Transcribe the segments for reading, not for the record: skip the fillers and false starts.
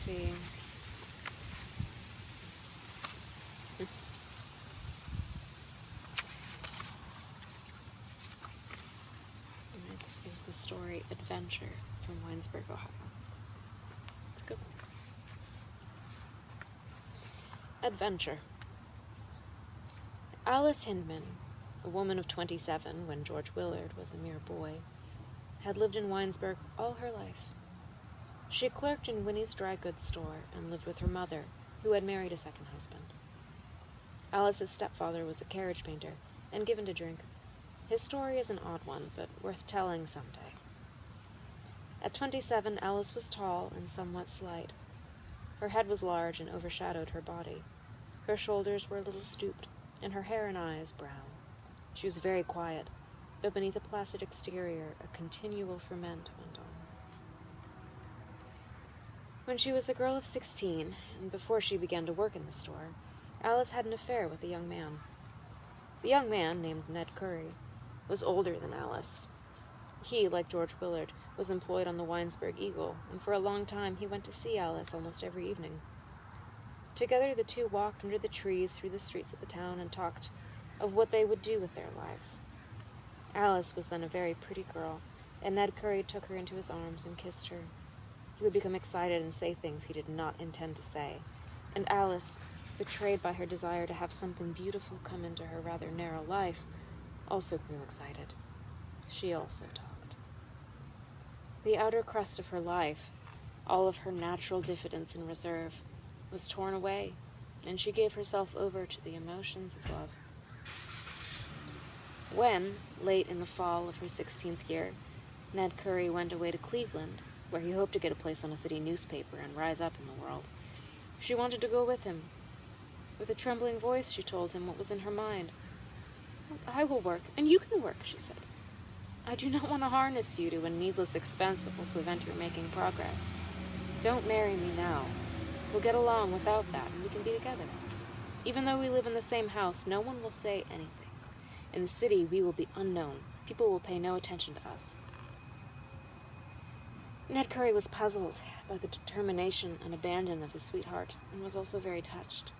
see. This is the story Adventure from Winesburg, Ohio. It's a good one. Adventure. Alice Hindman, a woman of 27 when George Willard was a mere boy, had lived in Winesburg all her life. She clerked in Winnie's dry goods store and lived with her mother, who had married a second husband. Alice's stepfather was a carriage painter and given to drink. His story is an odd one, but worth telling someday. At 27, Alice was tall and somewhat slight. Her head was large and overshadowed her body. Her shoulders were a little stooped, and her hair and eyes brown. She was very quiet, but beneath a placid exterior, a continual ferment went on. When she was a girl of 16, and before she began to work in the store, Alice had an affair with a young man. The young man, named Ned Curry, was older than Alice. He, like George Willard, was employed on the Winesburg Eagle, and for a long time he went to see Alice almost every evening. Together the two walked under the trees through the streets of the town and talked of what they would do with their lives. Alice was then a very pretty girl, and Ned Curry took her into his arms and kissed her. He would become excited and say things he did not intend to say, and Alice, betrayed by her desire to have something beautiful come into her rather narrow life, also grew excited. She also talked. The outer crust of her life, all of her natural diffidence and reserve, was torn away, and she gave herself over to the emotions of love. When, late in the fall of her 16th year, Ned Curry went away to Cleveland, where he hoped to get a place on a city newspaper and rise up in the world, she wanted to go with him. With a trembling voice, she told him what was in her mind. "I will work, and you can work," she said. "I do not want to harness you to a needless expense that will prevent your making progress. Don't marry me now. We'll get along without that, and we can be together. Even though we live in the same house, no one will say anything. In the city, we will be unknown. People will pay no attention to us." Ned Curry was puzzled by the determination and abandon of his sweetheart, and was also very touched.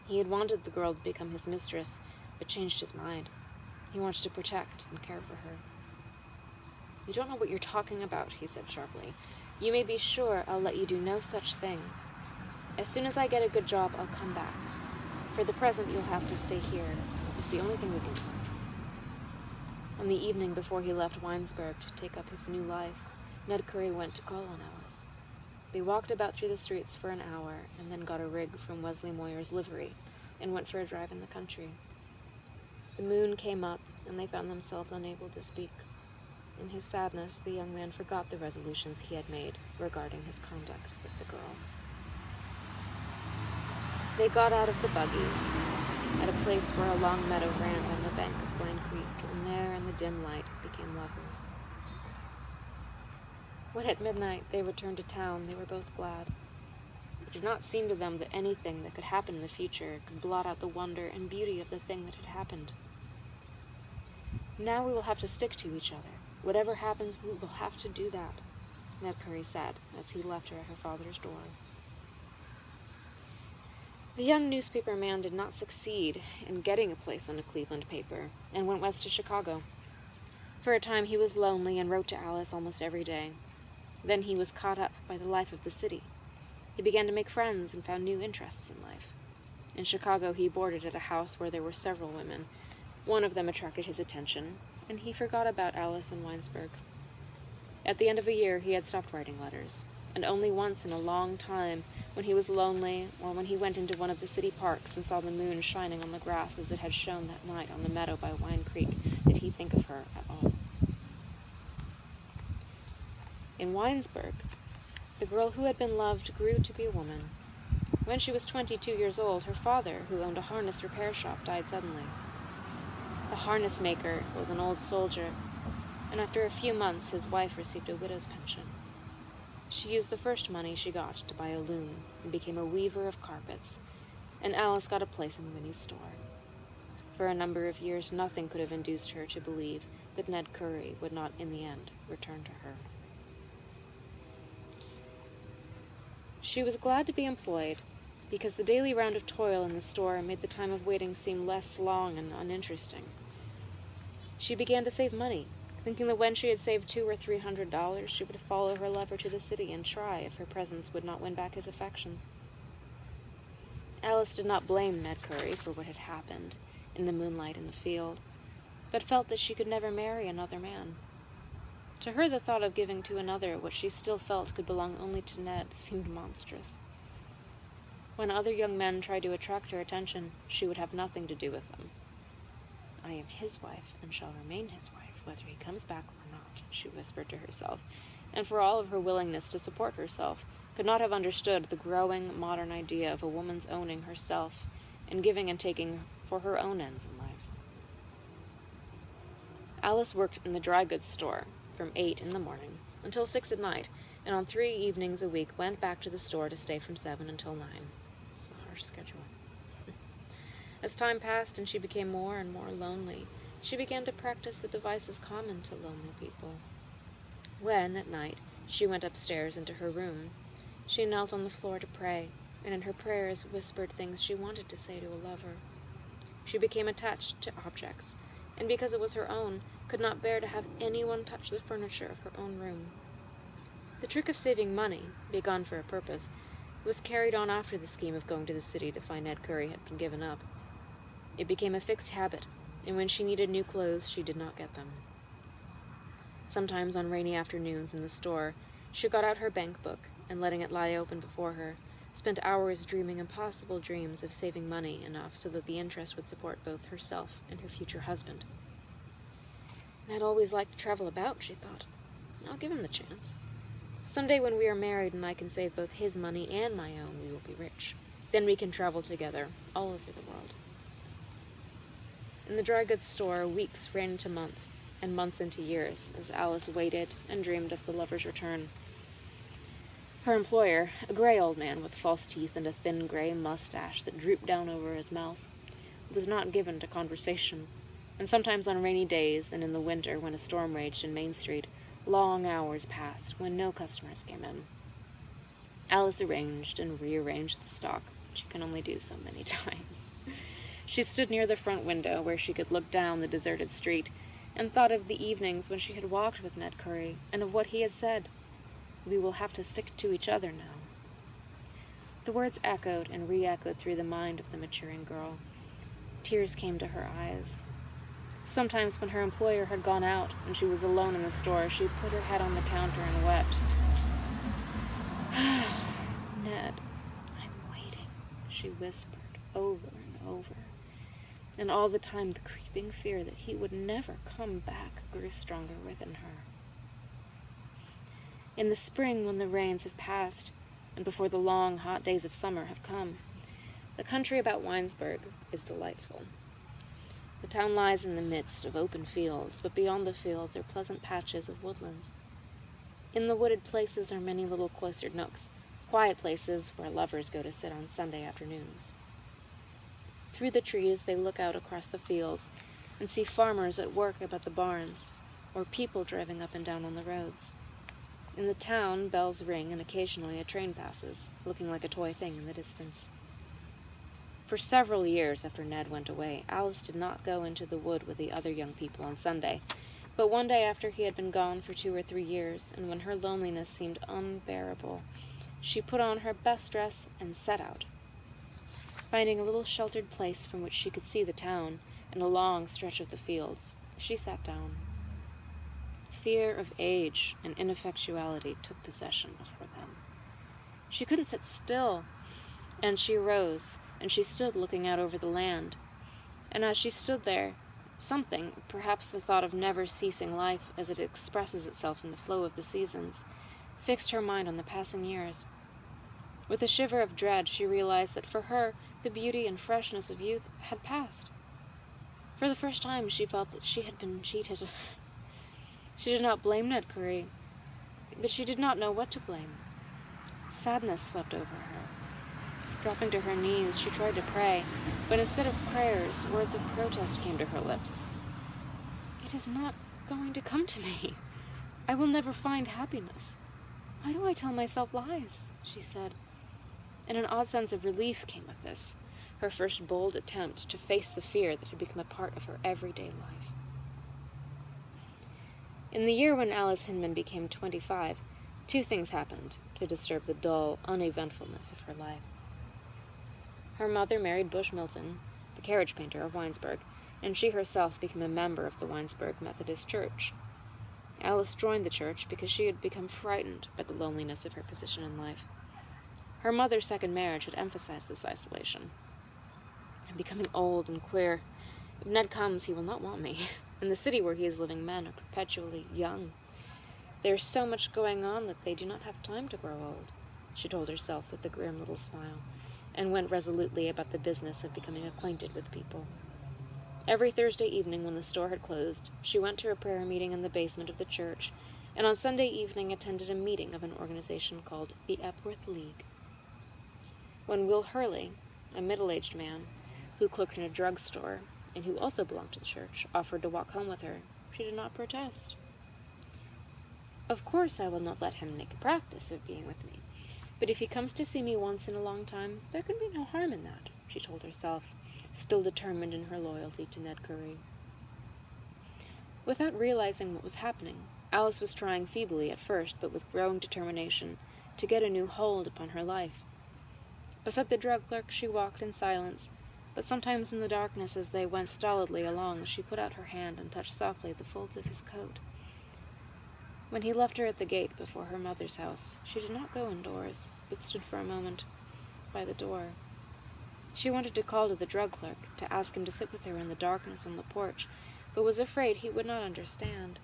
He had wanted the girl to become his mistress, but changed his mind. He wanted to protect and care for her. "You don't know what you're talking about," he said sharply. "You may be sure I'll let you do no such thing. As soon as I get a good job, I'll come back. For the present, you'll have to stay here. It's the only thing we can do." On the evening before he left Winesburg to take up his new life, Ned Curry went to call on Alice. They walked about through the streets for an hour, and then got a rig from Wesley Moyer's livery, and went for a drive in the country. The moon came up, and they found themselves unable to speak. In his sadness, the young man forgot the resolutions he had made regarding his conduct with the girl. They got out of the buggy at a place where a long meadow ran down the bank of Blind Creek, and there in the dim light became lovers. When at midnight they returned to town, they were both glad. It did not seem to them that anything that could happen in the future could blot out the wonder and beauty of the thing that had happened. "Now we will have to stick to each other. Whatever happens, we will have to do that," Ned Curry said as he left her at her father's door. The young newspaper man did not succeed in getting a place on a Cleveland paper, and went west to Chicago. For a time he was lonely and wrote to Alice almost every day. Then he was caught up by the life of the city. He began to make friends and found new interests in life. In Chicago, he boarded at a house where there were several women. One of them attracted his attention, and he forgot about Alice in Winesburg. At the end of a year, he had stopped writing letters, and only once in a long time, when he was lonely or when he went into one of the city parks and saw the moon shining on the grass as it had shone that night on the meadow by Wine Creek, did he think of her at all. In Winesburg, the girl who had been loved grew to be a woman. When she was 22 years old, her father, who owned a harness repair shop, died suddenly. The harness maker was an old soldier, and after a few months his wife received a widow's pension. She used the first money she got to buy a loom and became a weaver of carpets, and Alice got a place in Winnie's store. For a number of years, nothing could have induced her to believe that Ned Curry would not in the end return to her. She was glad to be employed, because the daily round of toil in the store made the time of waiting seem less long and uninteresting. She began to save money, thinking that when she had saved $200 or $300, she would follow her lover to the city and try if her presence would not win back his affections. Alice did not blame Ned Curry for what had happened in the moonlight in the field, but felt that she could never marry another man. To her, the thought of giving to another what she still felt could belong only to Ned seemed monstrous. When other young men tried to attract her attention, she would have nothing to do with them. "I am his wife, and shall remain his wife, whether he comes back or not," she whispered to herself, and for all of her willingness to support herself, could not have understood the growing modern idea of a woman's owning herself and giving and taking for her own ends in life. Alice worked in the dry goods store from 8 in the morning until 6 at night, and on 3 evenings a week went back to the store to stay from 7 until 9. It's a harsh schedule. As time passed and she became more and more lonely, she began to practice the devices common to lonely people. When, at night, she went upstairs into her room, she knelt on the floor to pray, and in her prayers whispered things she wanted to say to a lover. She became attached to objects, and because it was her own, could not bear to have anyone touch the furniture of her own room. The trick of saving money, begun for a purpose, was carried on after the scheme of going to the city to find Ned Curry had been given up. It became a fixed habit, and when she needed new clothes, she did not get them. Sometimes on rainy afternoons in the store, she got out her bank book, and letting it lie open before her, spent hours dreaming impossible dreams of saving money enough so that the interest would support both herself and her future husband. Ned always liked to travel about, she thought. I'll give him the chance. Someday when we are married and I can save both his money and my own, we will be rich. Then we can travel together all over the world. In the dry goods store, weeks ran into months, and months into years, as Alice waited and dreamed of the lover's return. Her employer, a gray old man with false teeth and a thin gray mustache that drooped down over his mouth, was not given to conversation, and sometimes on rainy days and in the winter when a storm raged in Main Street, long hours passed when no customers came in. Alice arranged and rearranged the stock. She can only do so many times. She stood near the front window where she could look down the deserted street and thought of the evenings when she had walked with Ned Curry and of what he had said. "We will have to stick to each other now." The words echoed and re-echoed through the mind of the maturing girl. Tears came to her eyes. Sometimes when her employer had gone out and she was alone in the store, she put her head on the counter and wept. "Ned, I'm waiting," she whispered over and over. And all the time the creeping fear that he would never come back grew stronger within her. In the spring, when the rains have passed, and before the long, hot days of summer have come, the country about Winesburg is delightful. The town lies in the midst of open fields, but beyond the fields are pleasant patches of woodlands. In the wooded places are many little cloistered nooks, quiet places where lovers go to sit on Sunday afternoons. Through the trees they look out across the fields and see farmers at work about the barns, or people driving up and down on the roads. In the town, bells ring and occasionally a train passes, looking like a toy thing in the distance. For several years after Ned went away, Alice did not go into the wood with the other young people on Sunday, but one day after he had been gone for 2 or 3 years, and when her loneliness seemed unbearable, she put on her best dress and set out. Finding a little sheltered place from which she could see the town and a long stretch of the fields, she sat down. Fear of age and ineffectuality took possession of her then. She couldn't sit still, and she arose, and she stood looking out over the land. And as she stood there, something, perhaps the thought of never-ceasing life as it expresses itself in the flow of the seasons, fixed her mind on the passing years. With a shiver of dread, she realized that for her, the beauty and freshness of youth had passed. For the first time, she felt that she had been cheated. She did not blame Ned Curry, but she did not know what to blame. Sadness swept over her. Dropping to her knees, she tried to pray, but instead of prayers, words of protest came to her lips. "It is not going to come to me. I will never find happiness. Why do I tell myself lies?" she said. and an odd sense of relief came with this, her first bold attempt to face the fear that had become a part of her everyday life. In the year when Alice Hinman became 25, 2 things happened to disturb the dull, uneventfulness of her life. Her mother married Bush Milton, the carriage painter of Winesburg, and she herself became a member of the Winesburg Methodist Church. Alice joined the church because she had become frightened by the loneliness of her position in life. Her mother's second marriage had emphasized this isolation. "I'm becoming old and queer. If Ned comes, he will not want me. In the city where he is living, men are perpetually young. There is so much going on that they do not have time to grow old," she told herself with a grim little smile, and went resolutely about the business of becoming acquainted with people. Every Thursday evening when the store had closed, she went to a prayer meeting in the basement of the church, and on Sunday evening attended a meeting of an organization called the Epworth League. When Will Hurley, a middle-aged man who clerked in a drugstore and who also belonged to the church, offered to walk home with her, she did not protest. "Of course I will not let him make a practice of being with me, but if he comes to see me once in a long time, there can be no harm in that," she told herself, still determined in her loyalty to Ned Curry. Without realizing what was happening, Alice was trying feebly at first, but with growing determination, to get a new hold upon her life. Beside the drug clerk she walked in silence, but sometimes in the darkness as they went stolidly along she put out her hand and touched softly the folds of his coat. When he left her at the gate before her mother's house, she did not go indoors, but stood for a moment by the door. She wanted to call to the drug clerk, to ask him to sit with her in the darkness on the porch, but was afraid he would not understand.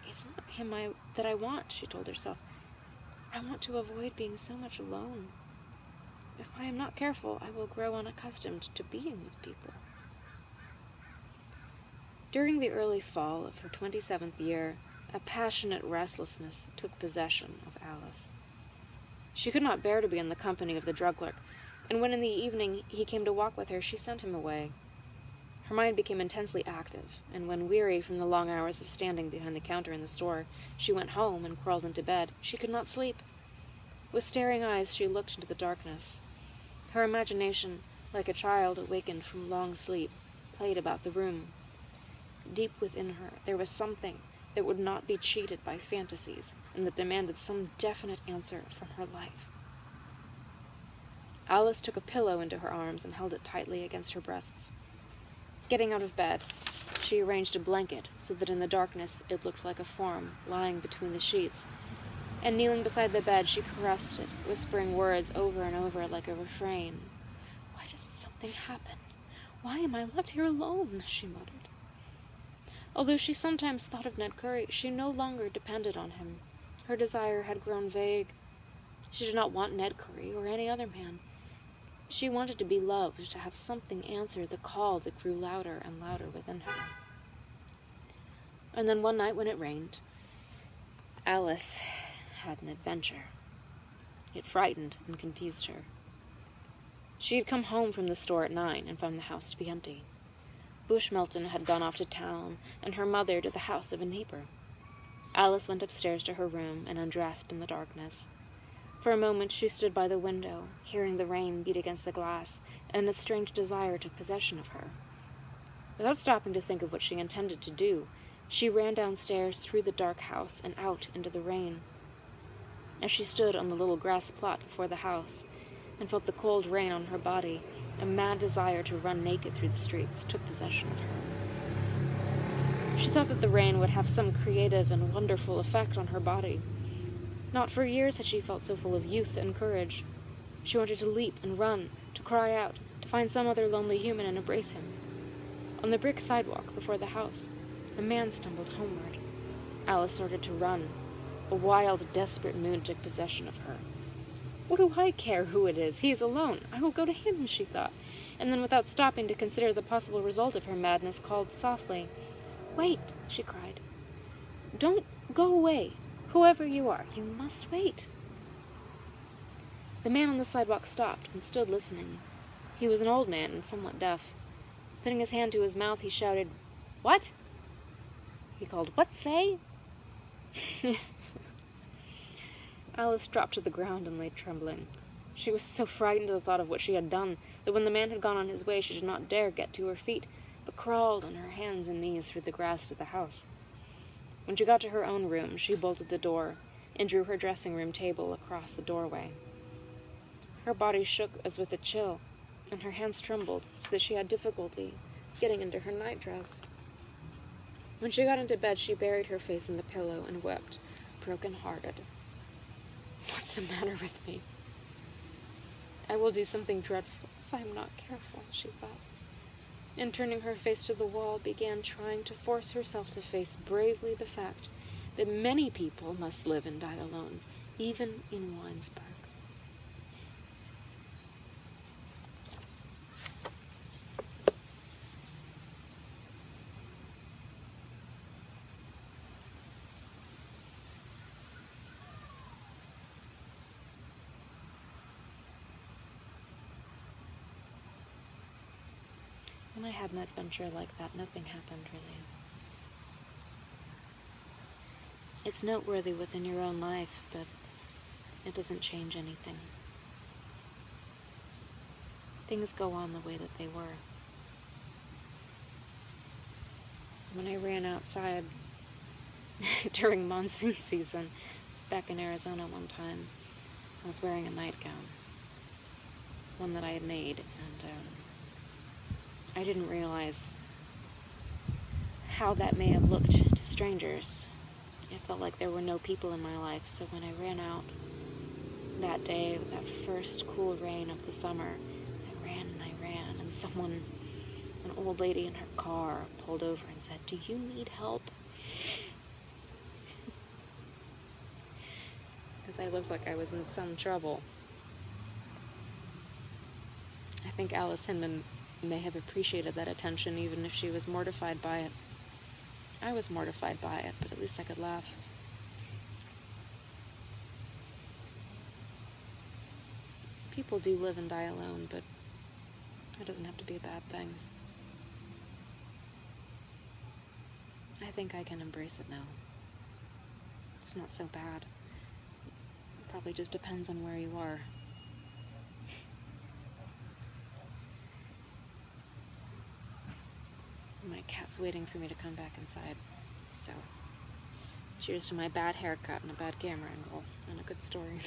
"It's not him that I want," she told herself. "I want to avoid being so much alone. If I am not careful, I will grow unaccustomed to being with people." During the early fall of her 27th year, a passionate restlessness took possession of Alice. She could not bear to be in the company of the drug clerk, and when in the evening he came to walk with her, she sent him away. Her mind became intensely active, and when weary from the long hours of standing behind the counter in the store, she went home and crawled into bed. She could not sleep. With staring eyes she looked into the darkness. Her imagination, like a child awakened from long sleep, played about the room. Deep within her there was something that would not be cheated by fantasies, and that demanded some definite answer from her life. Alice took a pillow into her arms and held it tightly against her breasts. Getting out of bed, she arranged a blanket so that in the darkness it looked like a form lying between the sheets, and kneeling beside the bed she caressed it, whispering words over and over like a refrain. "Why doesn't something happen? Why am I left here alone?" she muttered. Although she sometimes thought of Ned Curry, she no longer depended on him. Her desire had grown vague. She did not want Ned Curry or any other man. She wanted to be loved, to have something answer the call that grew louder and louder within her. And then one night when it rained, Alice had an adventure. It frightened and confused her. She had come home from the store at 9 and found the house to be empty. Bush Milton had gone off to town, and her mother to the house of a neighbor. Alice went upstairs to her room and undressed in the darkness. For a moment she stood by the window, hearing the rain beat against the glass, and a strange desire took possession of her. Without stopping to think of what she intended to do, she ran downstairs through the dark house and out into the rain. As she stood on the little grass plot before the house and felt the cold rain on her body, a mad desire to run naked through the streets took possession of her. She thought that the rain would have some creative and wonderful effect on her body. Not for years had she felt so full of youth and courage. She wanted to leap and run, to cry out, to find some other lonely human and embrace him. On the brick sidewalk before the house, a man stumbled homeward. Alice started to run. A wild, desperate mood took possession of her. "What do I care who it is? He is alone. I will go to him," she thought, and then without stopping to consider the possible result of her madness, called softly. "Wait," she cried. "Don't go away. Whoever you are, you must wait." The man on the sidewalk stopped and stood listening. He was an old man and somewhat deaf. Putting his hand to his mouth, he shouted, "What?" He called, "What say?" Alice dropped to the ground and lay trembling. She was so frightened at the thought of what she had done that when the man had gone on his way, she did not dare get to her feet, but crawled on her hands and knees through the grass to the house. When she got to her own room, she bolted the door and drew her dressing room table across the doorway. Her body shook as with a chill, and her hands trembled so that she had difficulty getting into her nightdress. When she got into bed, she buried her face in the pillow and wept, broken-hearted. "What's the matter with me? I will do something dreadful if I am not careful," she thought, and turning her face to the wall, began trying to force herself to face bravely the fact that many people must live and die alone, even in Winesburg. When I had an adventure like that, nothing happened, really. It's noteworthy within your own life, but it doesn't change anything. Things go on the way that they were. When I ran outside during monsoon season back in Arizona one time, I was wearing a nightgown, one that I had made, and I didn't realize how that may have looked to strangers. It felt like there were no people in my life, so when I ran out that day with that first cool rain of the summer, I ran, and someone, an old lady in her car, pulled over and said, "Do you need help?" Because I looked like I was in some trouble. I think Alice Hinman may have appreciated that attention, even if she was mortified by it. I was mortified by it, but at least I could laugh. People do live and die alone, but it doesn't have to be a bad thing. I think I can embrace it now. It's not so bad. It probably just depends on where you are. My cat's waiting for me to come back inside, so cheers to my bad haircut and a bad camera angle and a good story.